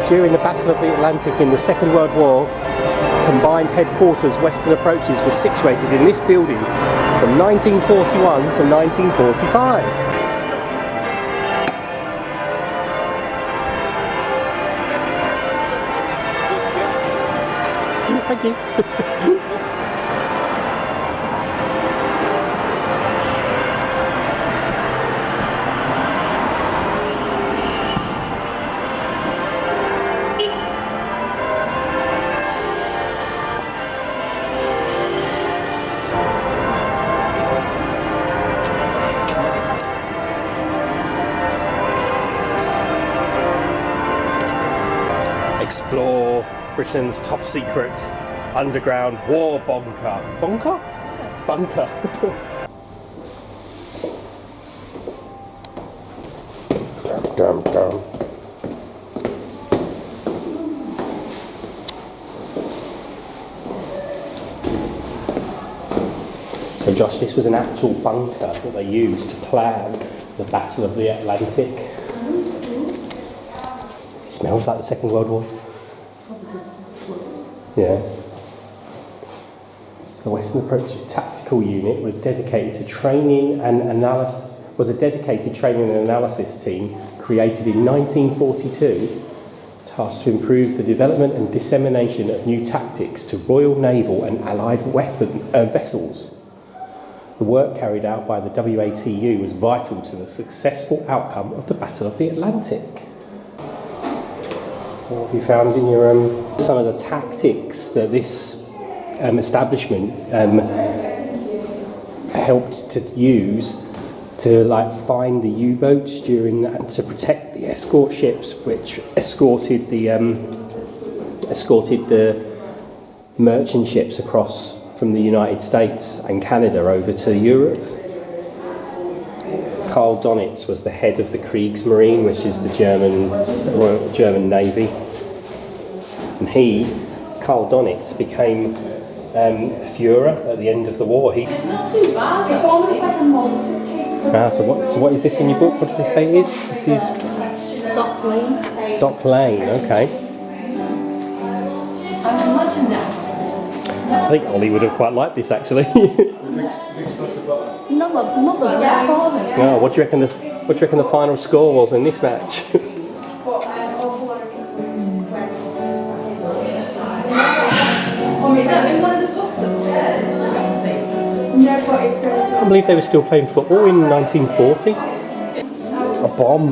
During the Battle of the Atlantic in the Second World War, combined headquarters Western Approaches was situated in this building from 1941 to 1945. Thank you. Explore Britain's top secret underground war bunker. Bunker? Bunker. Dum, dum, dum. So Josh, this was an actual bunker that they used to plan the Battle of the Atlantic. It smells like the Second World War. Yeah. So the Western Approaches Tactical Unit was dedicated to training and analysis. Was a dedicated training and analysis team created in 1942, tasked to improve the development and dissemination of new tactics to Royal Naval and Allied vessels. The work carried out by the WATU was vital to the successful outcome of the Battle of the Atlantic. What have you found in your some of the tactics that this establishment helped to use to find the U-boats to protect the escort ships which escorted the merchant ships across from the United States and Canada over to Europe. Karl Donitz was the head of the Kriegsmarine, which is the German Navy, and Karl Donitz, became Führer at the end of the war. Not too bad. It's almost like a momentous. So what is this in your book? What does it say it is? This is Dock Lane. Dock Lane. Okay. I can imagine that. I think Ollie would have quite liked this actually. No, not the best scoring. Oh, what do you reckon the final score was in this match? I can't believe they were still playing football in 1940. A bomb.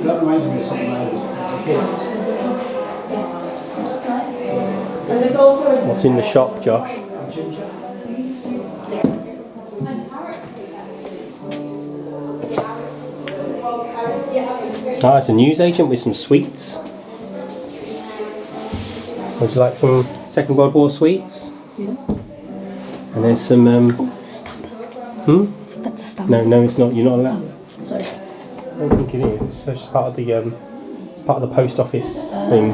That reminds me of something else. What's in the shop, Josh? Ah, it's a newsagent with some sweets. Would you like some Second World War sweets? Yeah. And there's some. That's a stamp. That's a stamp. No, it's not. You're not allowed. Oh, sorry. I don't think it is. It's just part of the post office thing.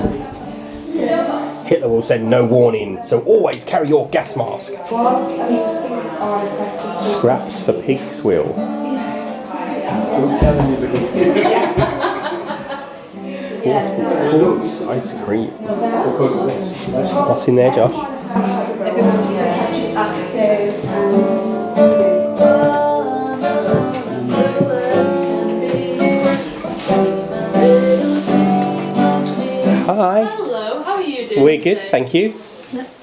Hitler will send no warning, so always carry your gas mask. Scraps for pig's wheel. Don't tell anybody. Quartz ice cream. What's in there, Josh? Hi. Hello, how are you doing? We're good, today? thank you.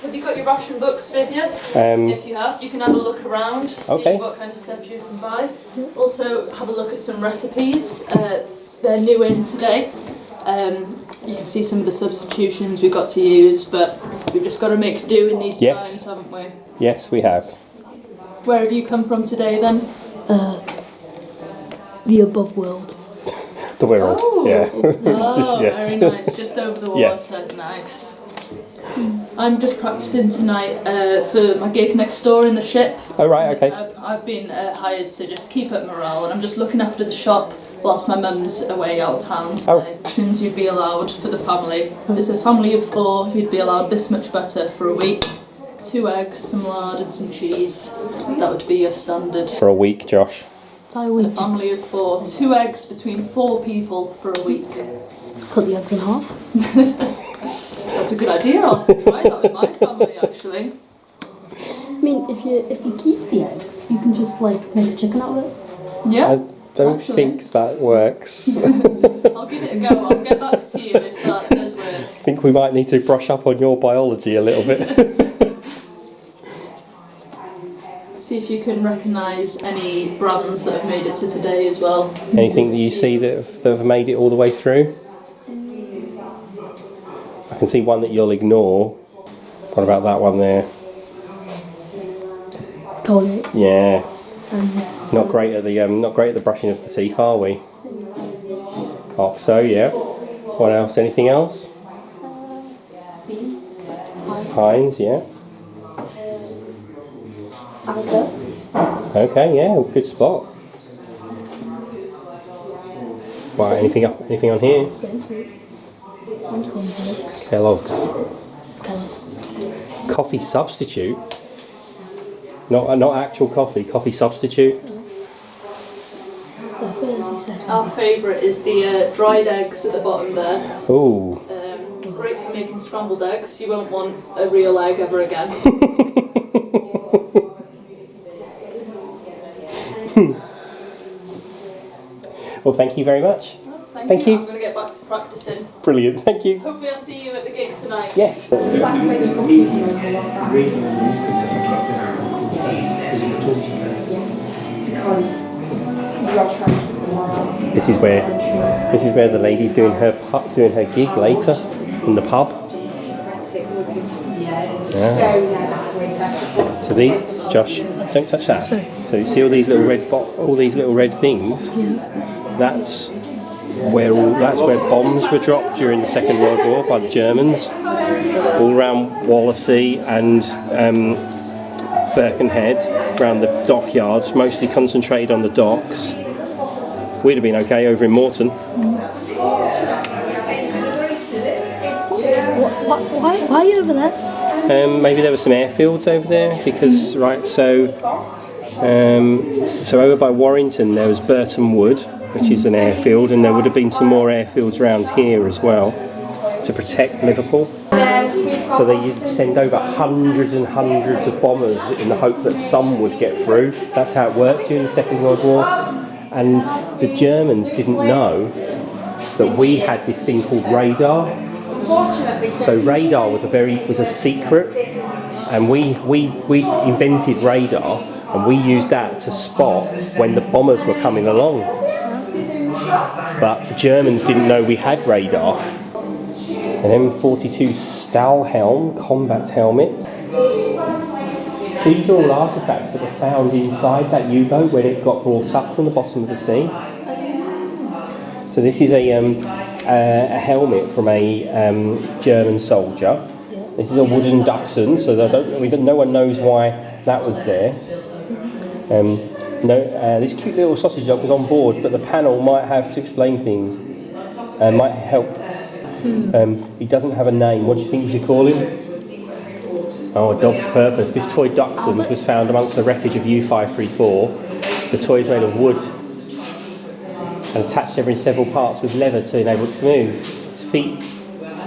Have you got your ration books with you? If you have, you can have a look around, see what kind of stuff you can buy. Also, have a look at some recipes. They're new in today. You can see some of the substitutions we've got to use, but we've just got to make do in these times, haven't we? Yes, we have. Where have you come from today then? The above world. The Wirral. Oh, yeah. Very nice. Just over the water. Yes. Nice. I'm just practicing tonight for my gig next door in the ship. Oh, right, okay. I've been hired to just keep up morale, and I'm just looking after the shop whilst my mum's away out of town today. Rations you'd be allowed for the family. As a family of 4, you'd be allowed this much butter for a week, 2 eggs, some lard and some cheese. That would be your standard. For a week, Josh. A family of 4. 2 eggs between 4 people for a week. Cut the eggs in half. That's a good idea. I'll try that with my family actually. I mean, if you keep the eggs, you can just like make a chicken out of it. Yeah. I don't Actually. think that works. I'll give it a go. I'll get back to you if that does work. I think we might need to brush up on your biology a little bit. See if you can recognise any brands that have made it to today as well. Anything that you see that have made it all the way through? I can see one that you'll ignore. What about that one there? Colgate. Yeah. And Not great at the brushing of the teeth, are we? Oxo, yeah. What else? Anything else? beans. Heinz, yeah. Alpha. Okay, yeah, good spot. Right, anything on here? Sainsbury's. And convoys. Kellogg's. Kellogg's. Coffee substitute. Not actual coffee. Coffee substitute. The 30-second. Our favourite is the dried eggs at the bottom there. Ooh. Great for making scrambled eggs. You won't want a real egg ever again. Well, thank you very much. Thank you. I'm going to get back to practicing. Brilliant. Thank you. Hopefully I'll see you at the gig tonight. Yes. This is where the lady's doing her gig later in the pub. Yeah. So Josh, don't touch that. Sorry. So you see all these little red things. Yeah. That's where bombs were dropped during the Second World War by the Germans, all around Wallasey and Birkenhead, around the dockyards, mostly concentrated on the docks. We'd have been okay over in Morton. Why are you over there? Maybe there were some airfields over there because so over by Warrington there was Burton Wood, which is an airfield, and there would have been some more airfields around here as well to protect Liverpool. So they used to send over hundreds and hundreds of bombers in the hope that some would get through. That's how it worked during the Second World War. And the Germans didn't know that we had this thing called radar. So radar was a secret, and we invented radar, and we used that to spot when the bombers were coming along. But the Germans didn't know we had radar. An M42 Stahlhelm combat helmet. These are all artefacts that were found inside that U-boat when it got brought up from the bottom of the sea. So this is a helmet from a German soldier. This is a wooden Dachshund, so no one knows why that was there. This cute little sausage dog was on board, but the panel might have to explain things. Might help. He doesn't have a name. What do you think you should call him? Oh, a dog's purpose. This toy Dachshund was found amongst the wreckage of U-534. The toy is made of wood and attached together in several parts with leather to enable it to move. Its feet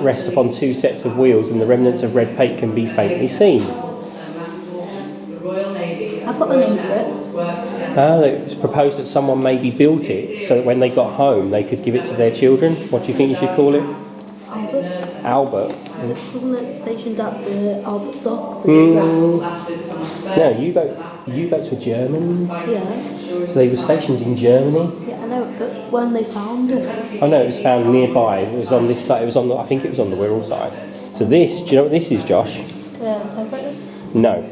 rest upon 2 sets of wheels, and the remnants of red paint can be faintly seen. I've got the name for it. It was proposed that someone maybe built it so that when they got home they could give it to their children. What do you think you should call it? Albert. Wasn't it stationed at the Albert dock? No, U-boats were Germans. Yeah. So they were stationed in Germany. Yeah, I know, but when they found it... Oh no, it was found nearby. It was on this side. I think it was on the Wirral side. So this, do you know what this is, Josh? Typewriter? No.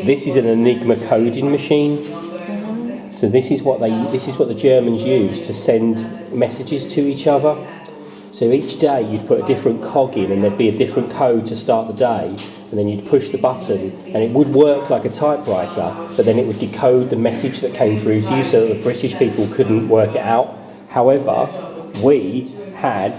This is an Enigma coding machine. So this is what the Germans used to send messages to each other. So each day you'd put a different cog in, and there'd be a different code to start the day, and then you'd push the button, and it would work like a typewriter, but then it would decode the message that came through to you so that the British people couldn't work it out. However, we had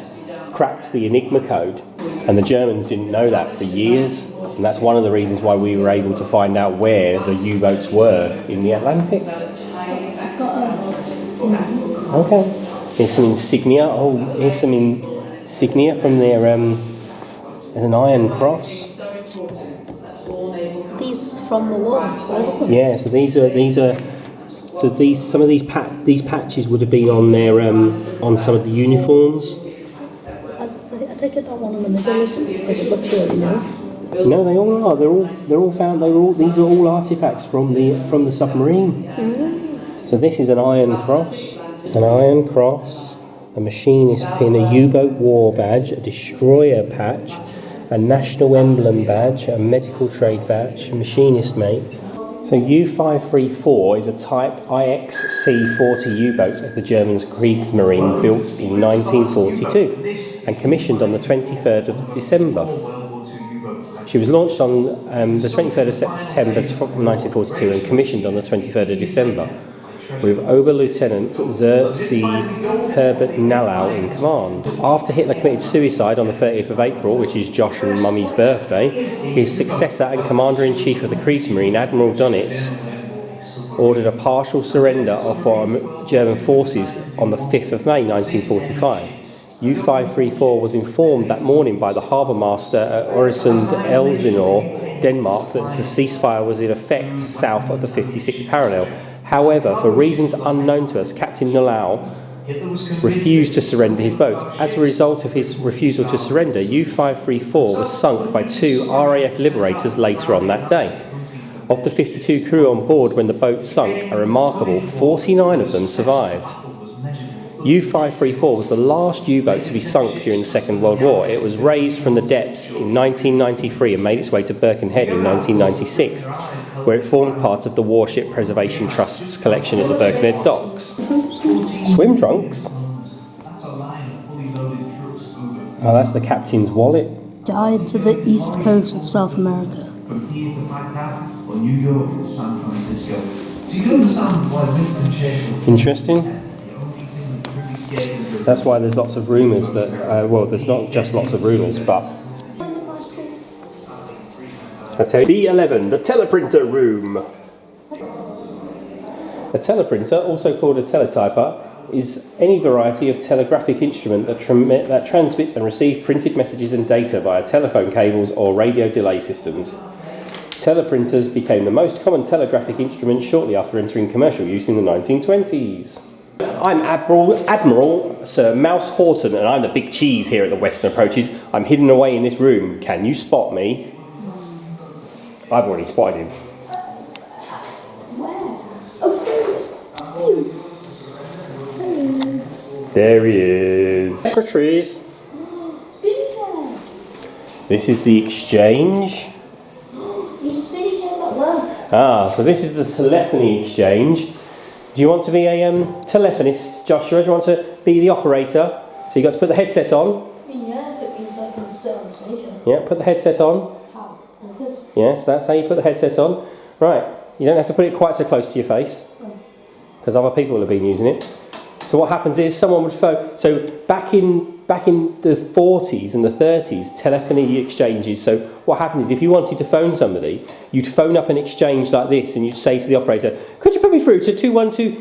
cracked the Enigma code, and the Germans didn't know that for years, and that's one of the reasons why we were able to find out where the U-boats were in the Atlantic. I've got things. Okay. Here's some insignia. Oh, here's some insignia from their, there's an iron cross. These from the wall. Yeah, so some of these patches would have been on their, on some of the uniforms. I take it that one in the middle isn't, because it looks really new. No, they all are. They're all found. These are all artifacts from the submarine. So this is an iron cross, a machinist pin, a U-boat war badge, a destroyer patch, a national emblem badge, a medical trade badge, a machinist mate. So U-534 is a type IXC-40 U-boat of the German Kriegsmarine built in 1942 and commissioned on the 23rd of December. She was launched on the 23rd of September 1942 and commissioned on the 23rd of December, with Oberlieutenant Sir C. Herbert Nallau in command. After Hitler committed suicide on the 30th of April, which is Josh and Mummy's birthday, his successor and Commander-in-Chief of the Kriegsmarine, Admiral Dönitz, ordered a partial surrender of German forces on the 5th of May 1945. U-534 was informed that morning by the harbour master at Øresund, Elsinore, Denmark, that the ceasefire was in effect south of the 56th parallel. However, for reasons unknown to us, Captain Nallau refused to surrender his boat. As a result of his refusal to surrender, U-534 was sunk by 2 RAF Liberators later on that day. Of the 52 crew on board when the boat sunk, a remarkable 49 of them survived. U-534 was the last U-boat to be sunk during the Second World War. It was raised from the depths in 1993 and made its way to Birkenhead in 1996, where it formed part of the Warship Preservation Trust's collection at the Birkenhead docks. Swim trunks? Oh, that's the captain's wallet. Died to the east coast of South America. Interesting. That's why there's lots of rumours that, well, there's not just lots of rumours, but... B11, the teleprinter room. A teleprinter, also called a teletyper, is any variety of telegraphic instrument that transmit and receive printed messages and data via telephone cables or radio delay systems. Teleprinters became the most common telegraphic instrument shortly after entering commercial use in the 1920s. I'm Admiral Sir Mouse Horton, and I'm the big cheese here at the Western Approaches. I'm hidden away in this room. Can you spot me? I've already spotted him. There he is. Secretaries. This is the exchange. Ah, so this is the telephony exchange. Do you want to be a telephonist, Joshua? Do you want to be the operator? So you've got to put the headset on. Yeah, if it means I can sit on station. Yeah, put the headset on. How? Like this? Yes, that's how you put the headset on. Right, you don't have to put it quite so close to your face, because other people have been using it. So what happens is someone would phone. So back in the 40s and the 30s, telephony exchanges. So what happened is if you wanted to phone somebody, you'd phone up an exchange like this, and you'd say to the operator, "Could you put me through to 212?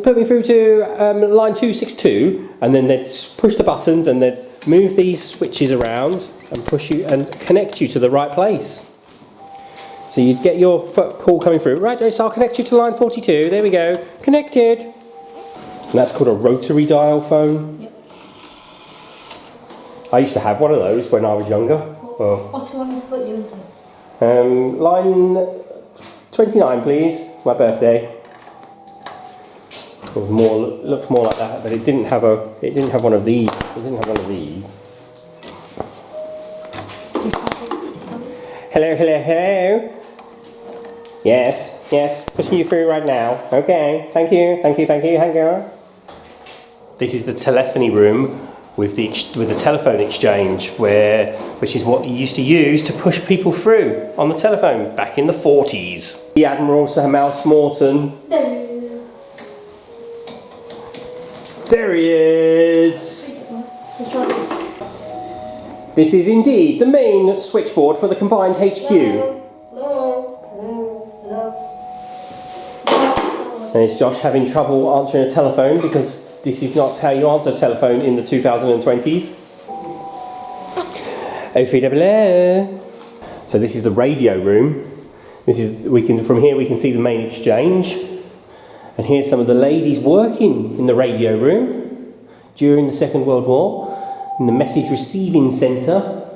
Put me through to line 262," and then they'd push the buttons and they'd move these switches around and push you and connect you to the right place. So you'd get your call coming through. Right, so I'll connect you to line 42. There we go, connected. And that's called a rotary dial phone. Yep. I used to have one of those when I was younger. Well, What do you want me to put you into? line 29, please. My birthday. It was looked more like that, but it didn't have one of these. It didn't have one of these. Hello, hello, hello. Yes, pushing you through right now. Okay, thank you. Hang on. This is the telephony room with the telephone exchange, which is what you used to use to push people through on the telephone back in the 40s. The Admiral Sir Mouse Morton. There he is. This is indeed the main switchboard for the combined HQ. There's Josh having trouble answering a telephone because this is not how you answer a telephone in the 2020s. O300. So this is the radio room. From here we can see the main exchange. And here's some of the ladies working in the radio room during the Second World War in the message receiving centre.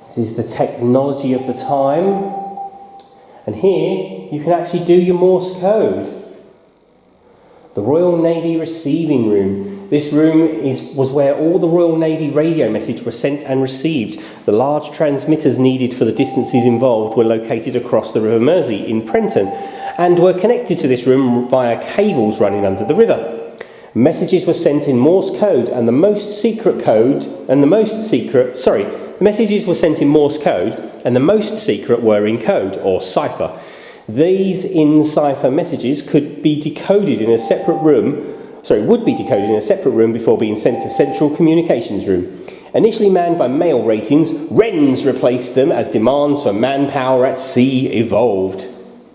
This is the technology of the time. And here you can actually do your Morse code. The Royal Navy receiving room. This room was where all the Royal Navy radio messages were sent and received. The large transmitters needed for the distances involved were located across the River Mersey in Prenton and were connected to this room via cables running under the river. Messages were sent in Morse code and messages were sent in Morse code and the most secret were in code or cipher. These in-cipher messages would be decoded in a separate room before being sent to Central Communications Room. Initially manned by male ratings, wrens replaced them as demands for manpower at sea evolved.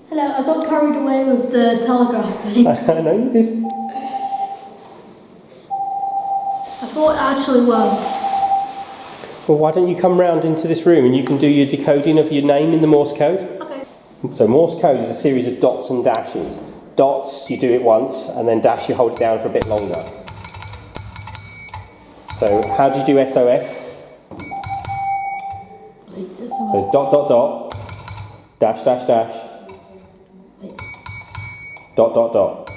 Hello, I got carried away with the telegraph thing. I know you did. I thought it actually worked. Well, why don't you come round into this room and you can do your decoding of your name in the Morse code? Okay. So Morse code is a series of dots and dashes. Dots, you do it once, and then dash, you hold it down for a bit longer. So how do you do SOS? Wait, this So one. dot, dot, dot, dash, dash, dash, Wait. dot, dot, dot.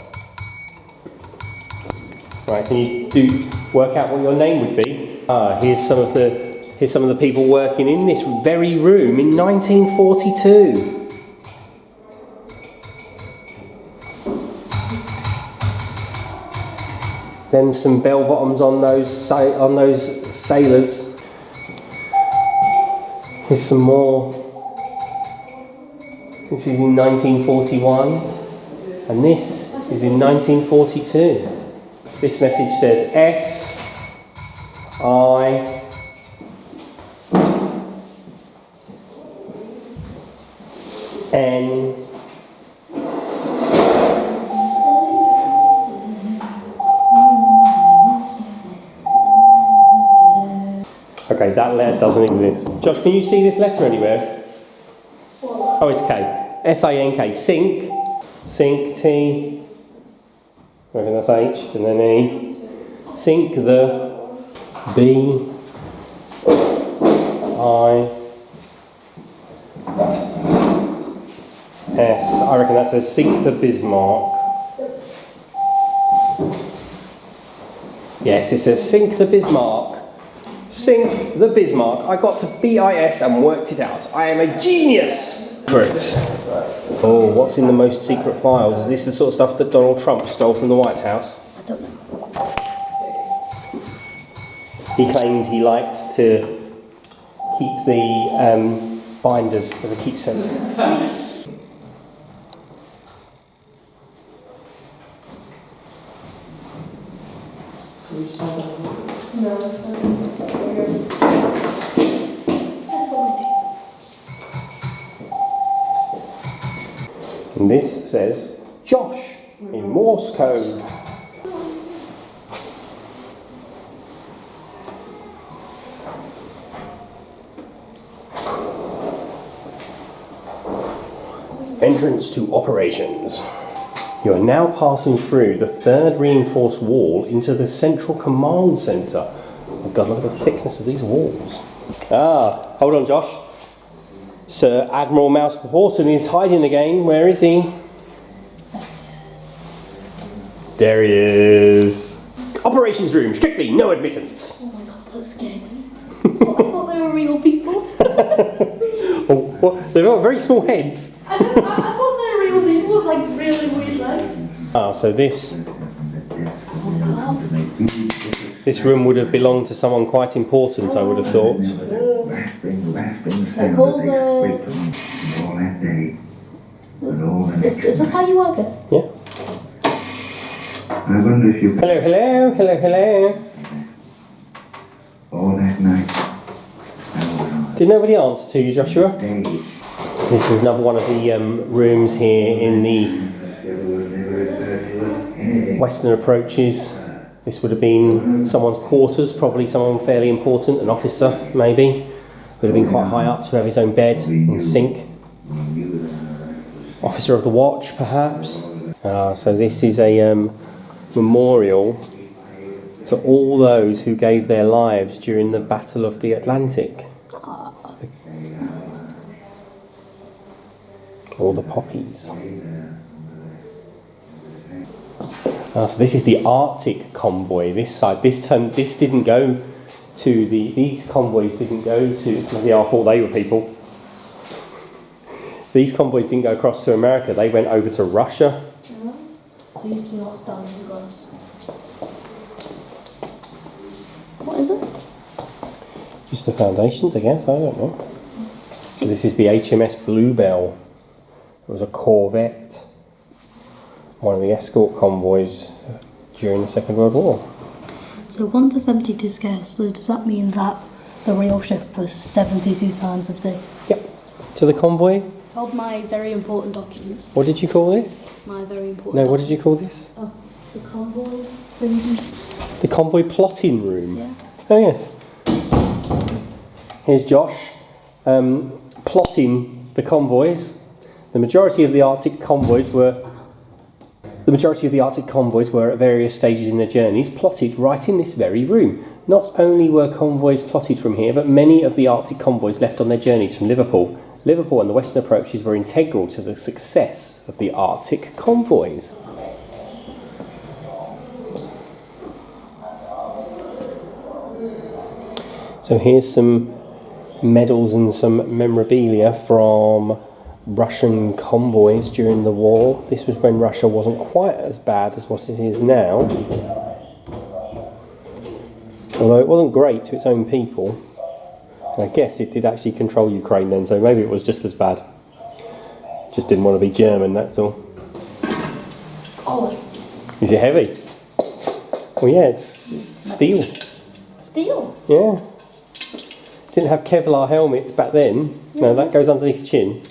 Right, can you work out what your name would be? Here's some of the people working in this very room in 1942. Then some bell bottoms on those sailors. Here's some more. This is in 1941, and this is in 1942. This message says S-I-N. Okay, that letter doesn't exist. Josh, can you see this letter anywhere? Oh, it's K. S-I-N-K. Sink. Sink, T. I reckon that's H, and then E. Sink the B. I. S. I reckon that says sink the Bismarck. Yes, it says sink the Bismarck. Sink the Bismarck. I got to BIS and worked it out. I am a genius! Correct. Oh, what's in the most secret files? Is this the sort of stuff that Donald Trump stole from the White House? I don't know. He claimed he liked to keep the binders as a keepsake. And this says Josh in Morse code. Entrance to operations. You are now passing through the third reinforced wall into the central command centre. Oh God, look at the thickness of these walls. Hold on, Josh. Sir Admiral Mouse Horton is hiding again. Where is he? There he is. Operations room, strictly no admittance. Oh my God, that's scary. I thought they were real people. Oh, what? They've got very small heads. I thought they were real people with like really weird legs. So this room would have belonged to someone quite important, I would have thought. They're called Is this how you work it? Yeah. Hello, hello, hello, hello. All that night. Did nobody answer to you, Joshua? This is another one of the rooms here in the Western approaches. This would have been someone's quarters, probably someone fairly important, an officer maybe. Would have been quite high up to have his own bed and sink. Officer of the watch, perhaps. So this is a memorial to all those who gave their lives during the Battle of the Atlantic. All the poppies. So this is the Arctic convoy. This side. This didn't go to these convoys didn't go to. Maybe I thought they were people. These convoys didn't go across to America. They went over to Russia. Please do not stand in the glass. What is it? Just the foundations, I guess. I don't know. So this is the HMS Bluebell. It was a corvette, one of the escort convoys during the Second World War. So 1 to 72 scale. So does that mean that the real ship was 72 times as big? Yep. To the convoy. Hold my very important documents. What did you call it? My very important. No. What did you call this? Oh, the convoy thing. The convoy plotting room. Yeah. Oh yes. Here's Josh plotting the convoys. The majority of the Arctic convoys were at various stages in their journeys plotted right in this very room. Not only were convoys plotted from here, but many of the Arctic convoys left on their journeys from Liverpool. Liverpool and the Western approaches were integral to the success of the Arctic convoys. So here's some medals and some memorabilia from Russian convoys during the war. This was when Russia wasn't quite as bad as what it is now. Although it wasn't great to its own people. I guess it did actually control Ukraine then, so maybe it was just as bad. Just didn't want to be German, that's all. Oh. Is it heavy? Well, yeah, it's steel. Steel? Yeah. Didn't have Kevlar helmets back then. No, that goes underneath the chin.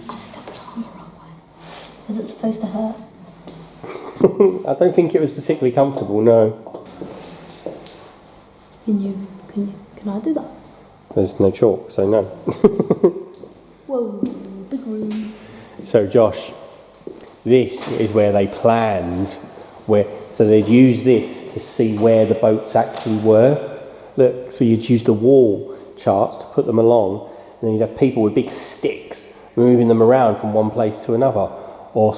I think I put it on the wrong way. Is it supposed to hurt? I don't think it was particularly comfortable, no. Can I do that? There's no chalk, so no. Whoa, big room. So Josh, this is where they planned, so they'd use this to see where the boats actually were. Look, so you'd use the wall charts to put them along, and then you'd have people with big sticks moving them around from one place to another. Or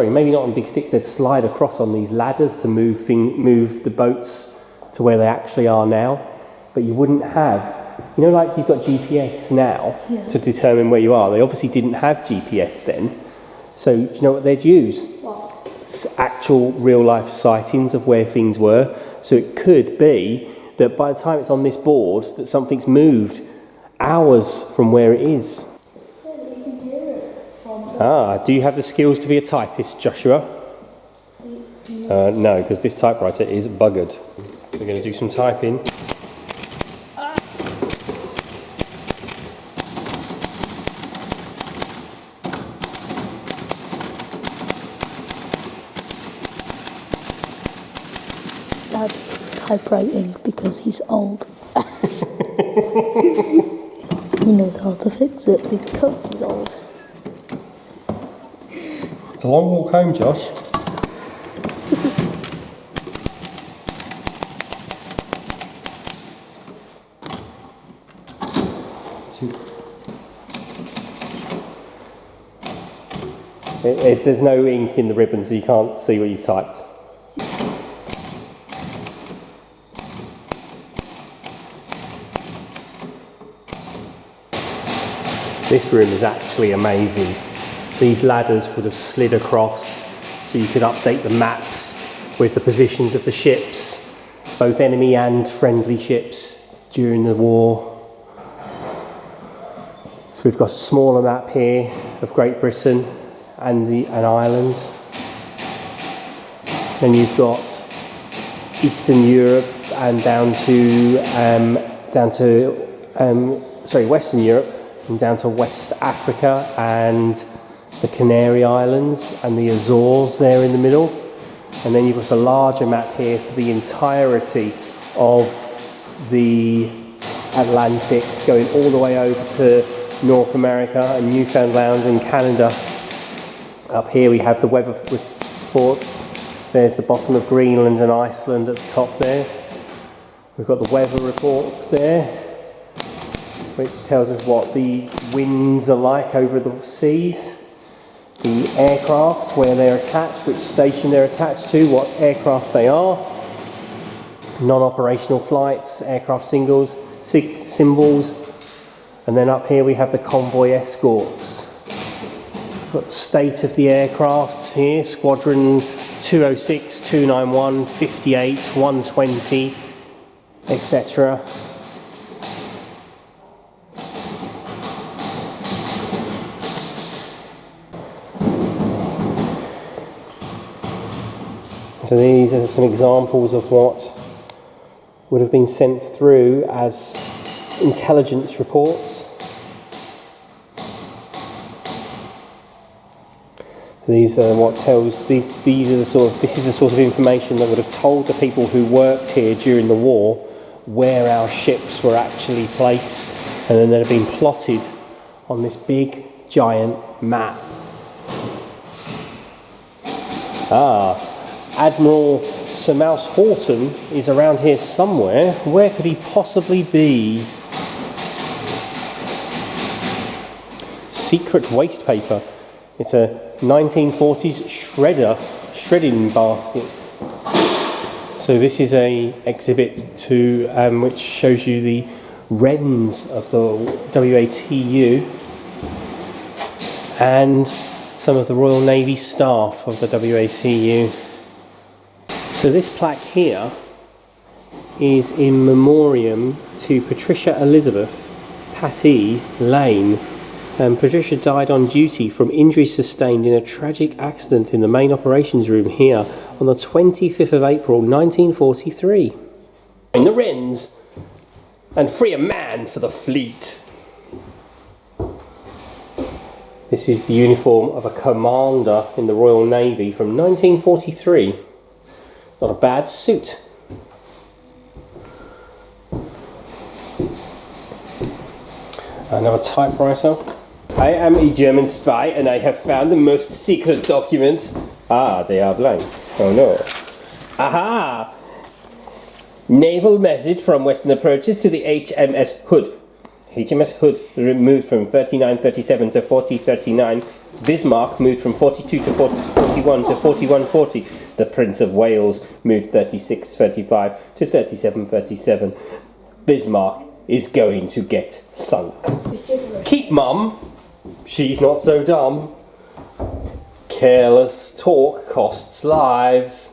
maybe not on big sticks, they'd slide across on these ladders to move the boats to where they actually are now. But you wouldn't have, like you've got GPS now to determine where you are. They obviously didn't have GPS then. So do you know what they'd use? What? Actual real life sightings of where things were. So it could be that by the time it's on this board that something's moved hours from where it is. Do you have the skills to be a typist, Joshua? No, because this typewriter is buggered. We're going to do some typing. Dad's typewriting because he's old. He knows how to fix it because he's old. It's a long walk home, Josh. There's no ink in the ribbon, so you can't see what you've typed. This room is actually amazing. These ladders would have slid across so you could update the maps with the positions of the ships, both enemy and friendly ships during the war. So we've got a smaller map here of Great Britain and Ireland. Then you've got Eastern Europe and Western Europe and down to West Africa and the Canary Islands and the Azores there in the middle. And then you've got a larger map here for the entirety of the Atlantic, going all the way over to North America and Newfoundland and Canada. Up here we have the weather report. There's the bottom of Greenland and Iceland at the top there. We've got the weather report there, which tells us what the winds are like over the seas. The aircraft, where they're attached, which station they're attached to, what aircraft they are. Non-operational flights, aircraft symbols. And then up here we have the convoy escorts. We've got the state of the aircraft here, Squadron 206, 291, 58, 120, etc. So these are some examples of what would have been sent through as intelligence reports. So these are what tells these are this is the sort of information that would have told the people who worked here during the war where our ships were actually placed, and then they'd have been plotted on this big giant map. Admiral Sir Mouse Horton is around here somewhere. Where could he possibly be? Secret waste paper. It's a 1940s shredding basket. So this is a exhibit to which shows you the wrens of the WATU and some of the Royal Navy staff of the WATU. So this plaque here is in memoriam to Patricia Elizabeth Patty Lane. Patricia died on duty from injuries sustained in a tragic accident in the main operations room here on the 25th of April 1943. In the wrens, and free a man for the fleet. This is the uniform of a commander in the Royal Navy from 1943. Not a bad suit. Another typewriter. I am a German spy and I have found the most secret documents. They are blank. Oh no. Aha! Naval message from Western approaches to the HMS Hood. HMS Hood moved from 3937 to 4039. Bismarck moved from 42 to 41 to 4140. The Prince of Wales moved 3635 to 3737. Bismarck is going to get sunk. Keep mum. She's not so dumb. Careless talk costs lives.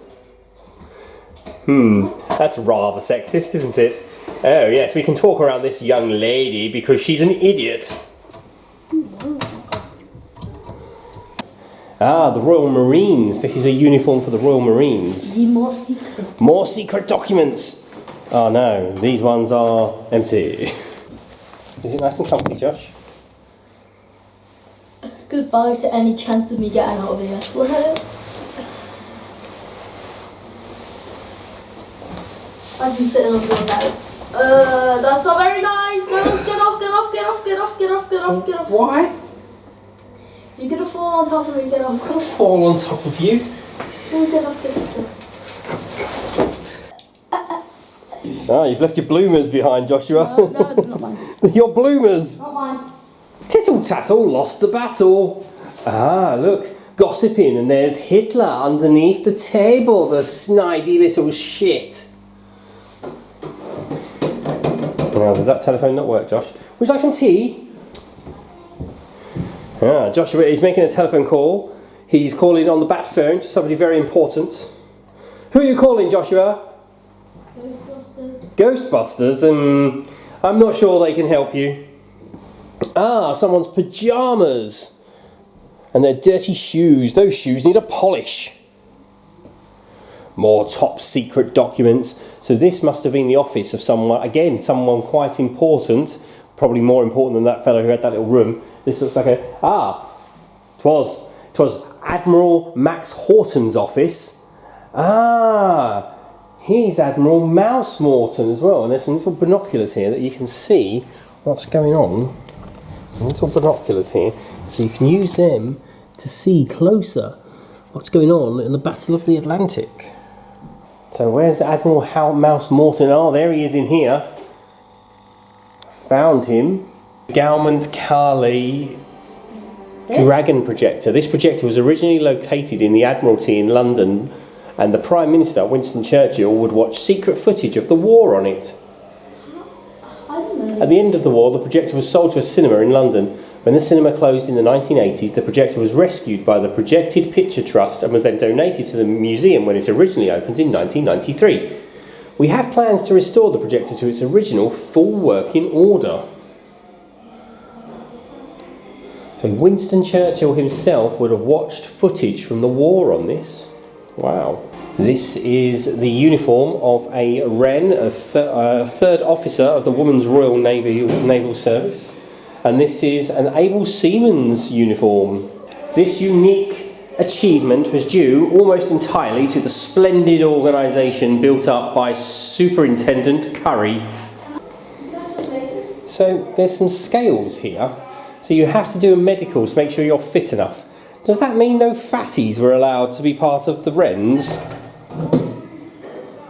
That's rather sexist, isn't it? Oh yes, we can talk around this young lady because she's an idiot. The Royal Marines. This is a uniform for the Royal Marines. More secret. More secret documents. Oh no, these ones are empty. Is it nice and comfy, Josh? Goodbye to any chance of me getting out of here. Look at it. I've been sitting on the bed. That's not very nice. No, get off, get off, get off, get off, get off, get off, get off. Why? You're gonna fall on top of me, get off. I'm gonna fall on top of you. No, get off, get off, get off. You've left your bloomers behind, Joshua. No, not mine. Your bloomers. Not mine. Tittle tattle lost the battle. Look, gossiping, and there's Hitler underneath the table, the snidey little shit. Does that telephone not work, Josh? Would you like some tea? Joshua is making a telephone call. He's calling on the bat phone to somebody very important. Who are you calling, Joshua? Ghostbusters. I'm not sure they can help you. Someone's pyjamas. And their dirty shoes. Those shoes need a polish. More top secret documents. So this must have been the office of someone, again, someone quite important, probably more important than that fellow who had that little room. This looks like twas Admiral Max Horton's office. Here's Admiral Mouse Morton as well, and there's some little binoculars here that you can see what's going on. Some little binoculars here, so you can use them to see closer what's going on in the Battle of the Atlantic. So where's Admiral Mouse Morton? Oh, there he is in here. Found him. Gaumont Carley Dragon projector. This projector was originally located in the Admiralty in London, and the Prime Minister, Winston Churchill, would watch secret footage of the war on it. At the end of the war, the projector was sold to a cinema in London. When the cinema closed in the 1980s, the projector was rescued by the Projected Picture Trust and was then donated to the museum when it originally opened in 1993. We have plans to restore the projector to its original full working order. So Winston Churchill himself would have watched footage from the war on this. Wow. This is the uniform of a Wren, a third officer of the Women's Royal Naval Service. And this is an able seaman's uniform. This unique achievement was due almost entirely to the splendid organisation built up by Superintendent Curry. So there's some scales here. So you have to do a medical to make sure you're fit enough. Does that mean no fatties were allowed to be part of the Wrens?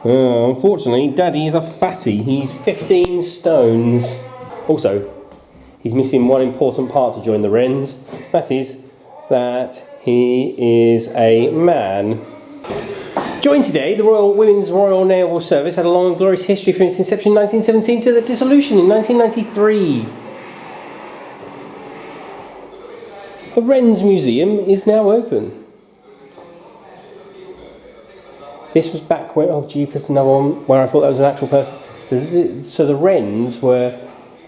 Unfortunately, Daddy is a fatty. He's 15 stones. Also, he's missing one important part to join the Wrens. That is that he is a man. Joined today, the Women's Royal Naval Service had a long and glorious history from its inception in 1917 to the dissolution in 1993. The Wrens Museum is now open. This was back when, oh jeepers, another one where I thought that was an actual person. So the Wrens were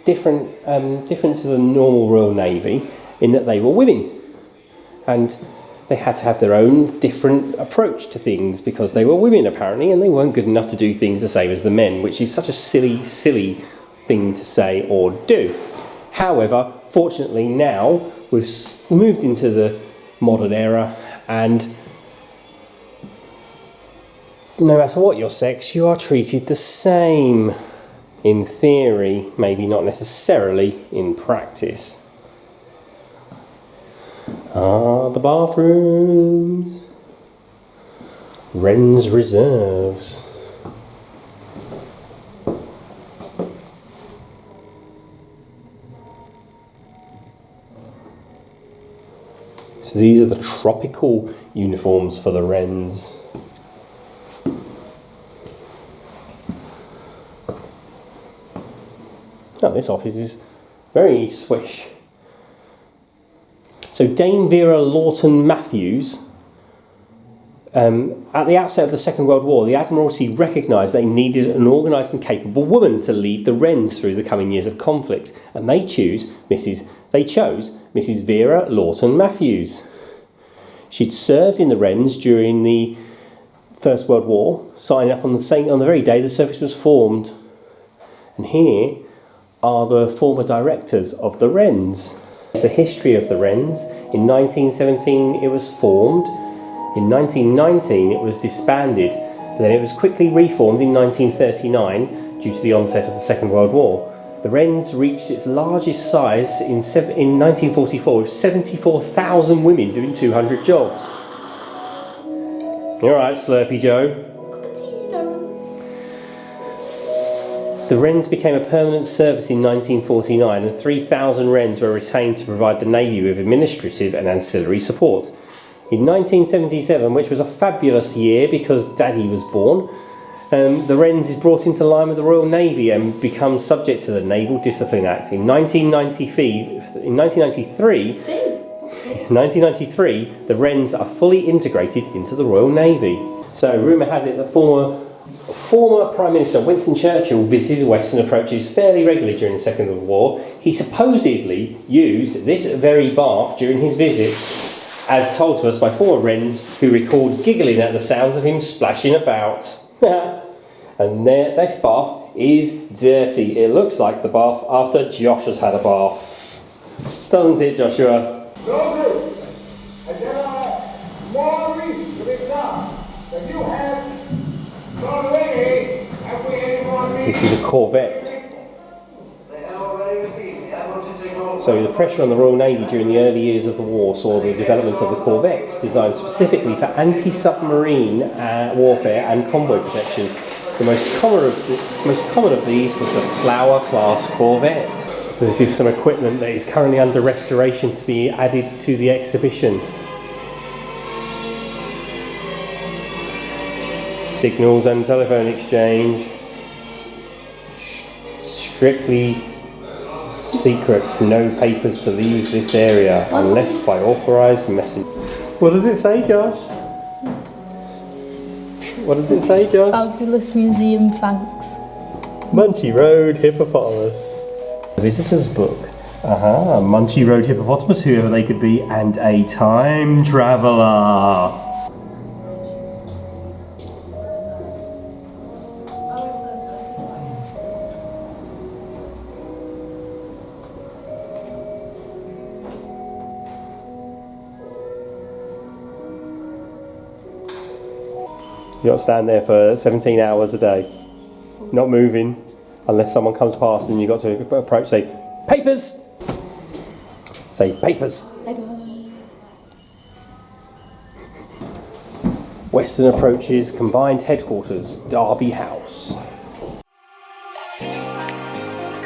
different to the normal Royal Navy in that they were women. And they had to have their own different approach to things because they were women apparently, and they weren't good enough to do things the same as the men, which is such a silly thing to say or do. However, fortunately now we've moved into the modern era, and no matter what your sex, you are treated the same. In theory, maybe not necessarily in practice. The bathrooms. Wren's Reserves. So these are the tropical uniforms for the Wrens. Oh, this office is very swish. So Dame Vera Lawton Matthews, at the outset of the Second World War, the Admiralty recognised they needed an organised and capable woman to lead the Wrens through the coming years of conflict, and they chose Mrs. Vera Lawton Matthews. She'd served in the Wrens during the First World War, signing up on the very day the service was formed. And here are the former directors of the Wrens. The history of the Wrens. In 1917 it was formed. In 1919 it was disbanded. But then it was quickly reformed in 1939 due to the onset of the Second World War. The Wrens reached its largest size in 1944 with 74,000 women doing 200 jobs. You alright, Slurpy Joe? The Wrens became a permanent service in 1949, and 3,000 Wrens were retained to provide the Navy with administrative and ancillary support. In 1977, which was a fabulous year because Daddy was born, the Wrens is brought into line with the Royal Navy and becomes subject to the Naval Discipline Act. In 1993, the Wrens are fully integrated into the Royal Navy. So, rumour has it that former Prime Minister Winston Churchill visited Western approaches fairly regularly during the Second World War. He supposedly used this very bath during his visits, as told to us by former Wrens who recalled giggling at the sounds of him splashing about. And this bath is dirty. It looks like the bath after Josh has had a bath. Doesn't it, Joshua? And there are more reasons to be done that you have gone away. Have we any more reasons? This is a Corvette. So the pressure on the Royal Navy during the early years of the war saw the development of the corvettes designed specifically for anti-submarine warfare and convoy protection. The most common of these was the Flower class corvette. So this is some equipment that is currently under restoration to be added to the exhibition. Signals and telephone exchange. Strictly secret, no papers to leave this area unless by authorised messenger. What does it say, Josh? What does it say, Josh? Fabulous museum, thanks. Munchy Road, Hippopotamus. Visitor's book. Munchy Road, Hippopotamus, whoever they could be, and a time traveller. You got to stand there for 17 hours a day, not moving, unless someone comes past and you've got to approach, say, papers! Say, papers! Papers. Western Approaches Combined Headquarters, Derby House.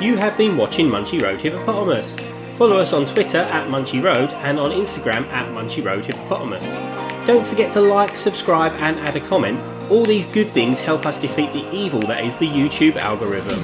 You have been watching Munchy Road Hippopotamus. Follow us on Twitter at Munchy Road and on Instagram at Munchy Road Hippopotamus. Don't forget to like, subscribe and add a comment. All these good things help us defeat the evil that is the YouTube algorithm.